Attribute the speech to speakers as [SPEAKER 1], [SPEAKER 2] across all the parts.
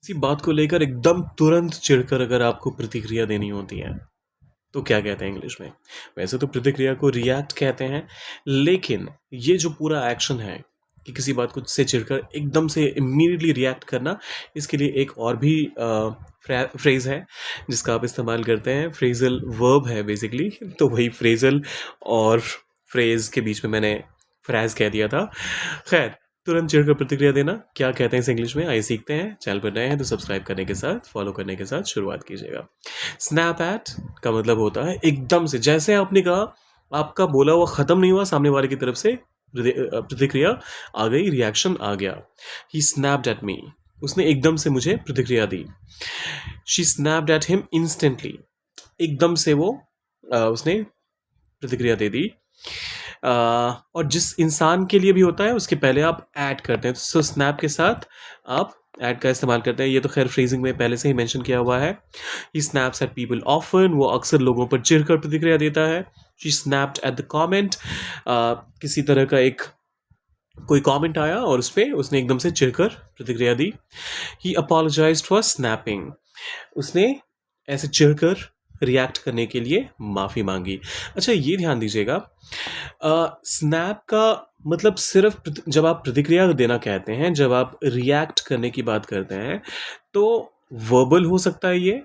[SPEAKER 1] किसी बात को लेकर एकदम तुरंत चिढ़कर अगर आपको प्रतिक्रिया देनी होती है तो क्या कहते हैं इंग्लिश में? वैसे तो प्रतिक्रिया को रिएक्ट कहते हैं, लेकिन ये जो पूरा एक्शन है कि किसी बात को से चिढ़कर एकदम से इमीडिएटली रिएक्ट करना, इसके लिए एक और भी फ्रेज है जिसका आप इस्तेमाल करते हैं। फ्रेजल वर्ब है बेसिकली, तो वही फ्रेजल और फ्रेज के बीच में मैंने फ्रेज कह दिया था। खैर, तुरंत चिढ़कर प्रतिक्रिया देना क्या कहते हैं इस इंग्लिश में, आइए सीखते हैं। चैनल पर नए हैं तो सब्सक्राइब करने के साथ, फॉलो करने के साथ शुरुआत कीजिएगा। स्नैप एट का मतलब होता है एकदम से, जैसे आपने कहा, आपका बोला हुआ खत्म नहीं हुआ, सामने वाले की तरफ से प्रतिक्रिया आ गई, रिएक्शन आ गया। ही स्नैप्ड एट मी, उसने एकदम से मुझे प्रतिक्रिया दी। She snapped at him instantly, एकदम से वो उसने प्रतिक्रिया दे दी। और जिस इंसान के लिए भी होता है उसके पहले आप ऐड करते हैं, सो स्नैप के साथ आप ऐड का इस्तेमाल करते हैं। ये तो खैर फ्रेजिंग में पहले से ही मेंशन किया हुआ है। ही स्नैप्स एट पीपल ऑफन, वो अक्सर लोगों पर चिढ़कर प्रतिक्रिया देता है। She snapped at the comment, किसी तरह का एक कोई कमेंट आया और उस पर उसने एकदम से चिढ़कर प्रतिक्रिया दी। ही अपोलोजाइज्ड फॉर स्नैपिंग, उसने ऐसे चिढ़कर रिएक्ट करने के लिए माफ़ी मांगी। अच्छा, ये ध्यान दीजिएगा, स्नैप का मतलब सिर्फ जब आप प्रतिक्रिया देना कहते हैं, जब आप रिएक्ट करने की बात करते हैं, तो वर्बल हो सकता है ये,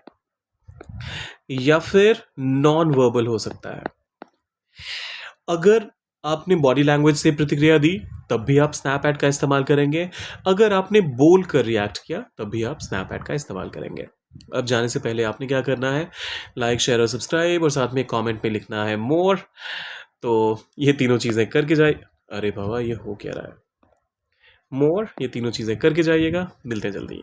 [SPEAKER 1] या फिर नॉन वर्बल हो सकता है। अगर आपने बॉडी लैंग्वेज से प्रतिक्रिया दी तब भी आप स्नैप एट का इस्तेमाल करेंगे। अगर आपने बोल कर रिएक्ट किया तब भी आप स्नैप एट का इस्तेमाल करेंगे। अब जाने से पहले आपने क्या करना है, लाइक शेयर और सब्सक्राइब, और साथ में कमेंट में लिखना है मोर। तो ये तीनों चीज़ें करके जाए, अरे बाबा ये हो क्या रहा है, मोर, ये तीनों चीज़ें करके जाइएगा। मिलते हैं जल्दी।